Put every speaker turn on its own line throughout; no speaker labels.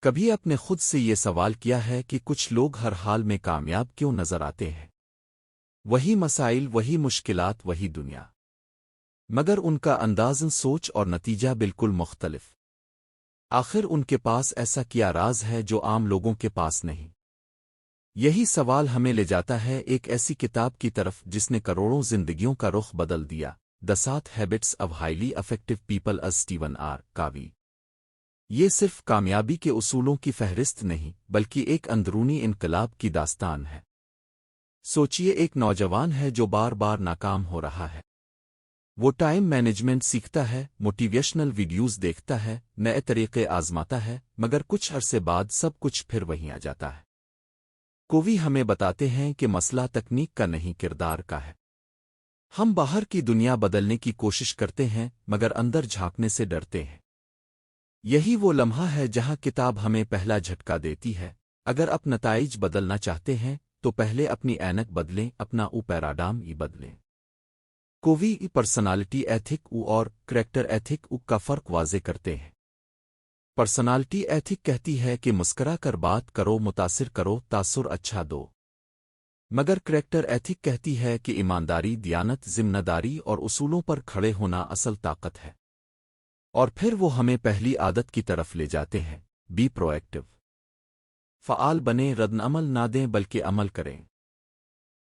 کبھی اپنے خود سے یہ سوال کیا ہے کہ کچھ لوگ ہر حال میں کامیاب کیوں نظر آتے ہیں؟ وہی مسائل، وہی مشکلات، وہی دنیا، مگر ان کا انداز، سوچ اور نتیجہ بالکل مختلف۔ آخر ان کے پاس ایسا کیا راز ہے جو عام لوگوں کے پاس نہیں؟ یہی سوال ہمیں لے جاتا ہے ایک ایسی کتاب کی طرف جس نے کروڑوں زندگیوں کا رخ بدل دیا، the 7 habits of highly effective people از اسٹیون آر کاوی۔ یہ صرف کامیابی کے اصولوں کی فہرست نہیں بلکہ ایک اندرونی انقلاب کی داستان ہے۔ سوچئے، ایک نوجوان ہے جو بار بار ناکام ہو رہا ہے۔ وہ ٹائم مینجمنٹ سیکھتا ہے، موٹیویشنل ویڈیوز دیکھتا ہے، نئے طریقے آزماتا ہے، مگر کچھ عرصے بعد سب کچھ پھر وہیں آ جاتا ہے۔ کووی ہمیں بتاتے ہیں کہ مسئلہ تکنیک کا نہیں، کردار کا ہے۔ ہم باہر کی دنیا بدلنے کی کوشش کرتے ہیں مگر اندر جھانکنے سے ڈرتے ہیں۔ یہی وہ لمحہ ہے جہاں کتاب ہمیں پہلا جھٹکا دیتی ہے۔ اگر آپ نتائج بدلنا چاہتے ہیں تو پہلے اپنی اینک بدلیں، اپنا پیراڈائم ہی بدلیں۔ کووی پرسنالٹی ایتھک اور کریکٹر ایتھک کا فرق واضح کرتے ہیں۔ پرسنالٹی ایتھک کہتی ہے کہ مسکرا کر بات کرو، متاثر کرو، تاثر اچھا دو، مگر کریکٹر ایتھک کہتی ہے کہ ایمانداری، دیانت، ذمہ داری اور اصولوں پر کھڑے ہونا اصل طاقت ہے۔ اور پھر وہ ہمیں پہلی عادت کی طرف لے جاتے ہیں، بی پرو ایکٹیو۔ فعال بنیں، رد عمل نہ دیں بلکہ عمل کریں۔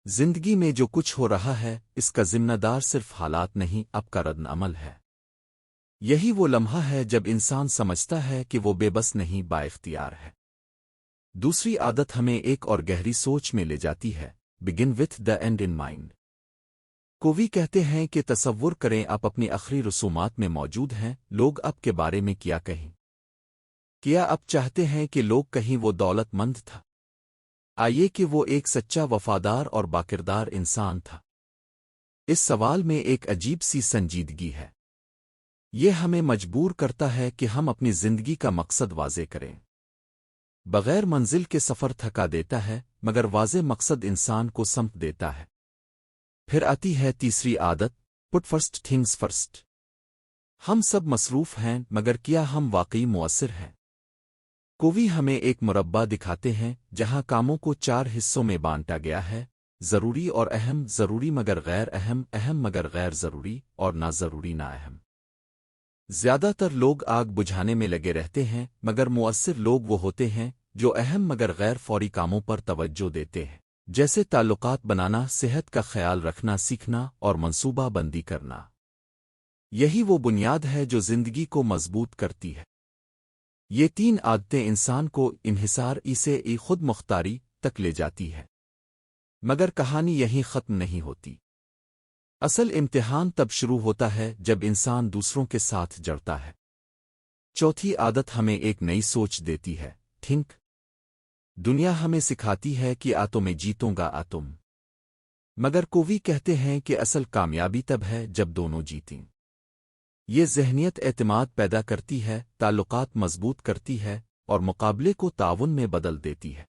زندگی میں جو کچھ ہو رہا ہے اس کا ذمہ دار صرف حالات نہیں، آپ کا رد عمل ہے۔ یہی وہ لمحہ ہے جب انسان سمجھتا ہے کہ وہ بے بس نہیں، با اختیار ہے۔ دوسری عادت ہمیں ایک اور گہری سوچ میں لے جاتی ہے، begin with the end in mind. Covey کہتے ہیں کہ تصور کریں آپ اپنی آخری رسومات میں موجود ہیں، لوگ آپ کے بارے میں کیا کہیں؟ کیا آپ چاہتے ہیں کہ لوگ کہیں وہ دولت مند تھا؟ آئیے کہ وہ ایک سچا، وفادار اور باکردار انسان تھا۔ اس سوال میں ایک عجیب سی سنجیدگی ہے۔ یہ ہمیں مجبور کرتا ہے کہ ہم اپنی زندگی کا مقصد واضح کریں۔ بغیر منزل کے سفر تھکا دیتا ہے، مگر واضح مقصد انسان کو سمت دیتا ہے۔ پھر آتی ہے تیسری عادت، پٹ فرسٹ تھنگز فرسٹ۔ ہم سب مصروف ہیں، مگر کیا ہم واقعی مؤثر ہیں؟ کووی ہمیں ایک مربع دکھاتے ہیں جہاں کاموں کو 4 حصوں میں بانٹا گیا ہے، ضروری اور اہم، ضروری مگر غیر اہم، اہم مگر غیر ضروری، اور نہ ضروری نہ اہم۔ زیادہ تر لوگ آگ بجھانے میں لگے رہتے ہیں، مگر مؤثر لوگ وہ ہوتے ہیں جو اہم مگر غیر فوری کاموں پر توجہ دیتے ہیں، جیسے تعلقات بنانا، صحت کا خیال رکھنا سیکھنا اور منصوبہ بندی کرنا۔ یہی وہ بنیاد ہے جو زندگی کو مضبوط کرتی ہے۔ یہ 3 عادتیں انسان کو انحصار سے خود مختاری تک لے جاتی ہے۔ مگر کہانی یہیں ختم نہیں ہوتی۔ اصل امتحان تب شروع ہوتا ہے جب انسان دوسروں کے ساتھ جڑتا ہے۔ چوتھی عادت ہمیں ایک نئی سوچ دیتی ہے، تھنک۔ دنیا ہمیں سکھاتی ہے کہ میں جیتوں گا، تم۔ مگر کووی کہتے ہیں کہ اصل کامیابی تب ہے جب دونوں جیتیں۔ یہ ذہنیت اعتماد پیدا کرتی ہے، تعلقات مضبوط کرتی ہے اور مقابلے کو تعاون میں بدل دیتی ہے۔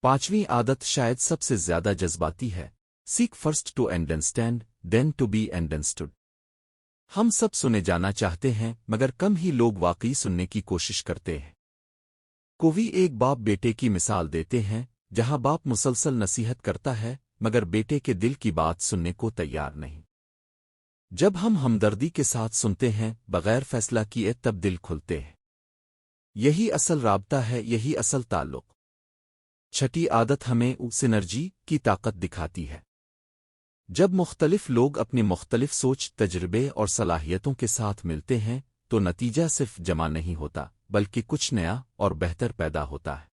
پانچویں عادت شاید سب سے زیادہ جذباتی ہے، seek first to understand then to be understood. ہم سب سنے جانا چاہتے ہیں، مگر کم ہی لوگ واقعی سننے کی کوشش کرتے ہیں۔ کووی ایک باپ بیٹے کی مثال دیتے ہیں، جہاں باپ مسلسل نصیحت کرتا ہے مگر بیٹے کے دل کی بات سننے کو تیار نہیں۔ جب ہم ہمدردی کے ساتھ سنتے ہیں، بغیر فیصلہ کیے، تب دل کھلتے ہیں۔ یہی اصل رابطہ ہے، یہی اصل تعلق۔ چھٹی عادت ہمیں سینرجی کی طاقت دکھاتی ہے۔ جب مختلف لوگ اپنی مختلف سوچ، تجربے اور صلاحیتوں کے ساتھ ملتے ہیں تو نتیجہ صرف جمع نہیں ہوتا بلکہ کچھ نیا اور بہتر پیدا ہوتا ہے۔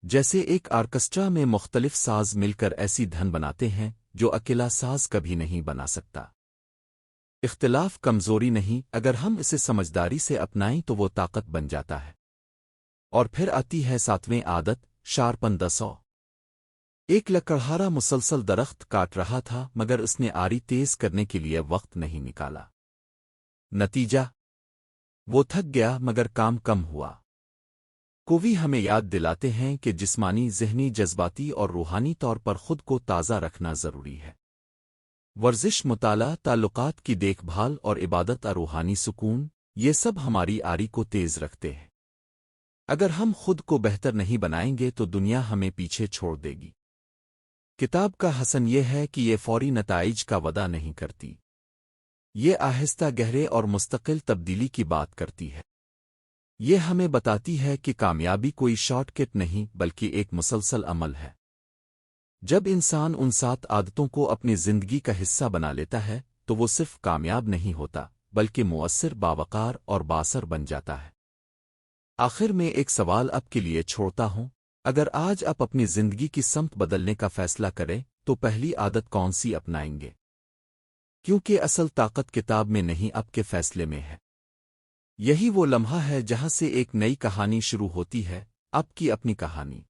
جیسے ایک آرکسٹرا میں مختلف ساز مل کر ایسی دھن بناتے ہیں جو اکیلا ساز کبھی نہیں بنا سکتا۔ اختلاف کمزوری نہیں، اگر ہم اسے سمجھداری سے اپنائیں تو وہ طاقت بن جاتا ہے۔ اور پھر آتی ہے 7ویں عادت، شارپن دی سو۔ ایک لکڑہارا مسلسل درخت کاٹ رہا تھا مگر اس نے آری تیز کرنے کے لیے وقت نہیں نکالا۔ نتیجہ، وہ تھک گیا مگر کام کم ہوا۔ کووی ہمیں یاد دلاتے ہیں کہ جسمانی، ذہنی، جذباتی اور روحانی طور پر خود کو تازہ رکھنا ضروری ہے۔ ورزش، مطالعہ، تعلقات کی دیکھ بھال اور عبادت اور روحانی سکون، یہ سب ہماری آری کو تیز رکھتے ہیں۔ اگر ہم خود کو بہتر نہیں بنائیں گے تو دنیا ہمیں پیچھے چھوڑ دے گی۔ کتاب کا حسن یہ ہے کہ یہ فوری نتائج کا وعدہ نہیں کرتی۔ یہ آہستہ گہرے اور مستقل تبدیلی کی بات کرتی ہے۔ یہ ہمیں بتاتی ہے کہ کامیابی کوئی شارٹ کٹ نہیں بلکہ ایک مسلسل عمل ہے۔ جب انسان ان 7 عادتوں کو اپنی زندگی کا حصہ بنا لیتا ہے تو وہ صرف کامیاب نہیں ہوتا بلکہ مؤثر، باوقار اور باثر بن جاتا ہے۔ آخر میں ایک سوال آپ کے لیے چھوڑتا ہوں، اگر آج آپ اپنی زندگی کی سمت بدلنے کا فیصلہ کریں تو پہلی عادت کون سی اپنائیں گے؟ کیونکہ اصل طاقت کتاب میں نہیں، آپ کے فیصلے میں ہے۔ یہی وہ لمحہ ہے جہاں سے ایک نئی کہانی شروع ہوتی ہے، آپ کی اپنی کہانی۔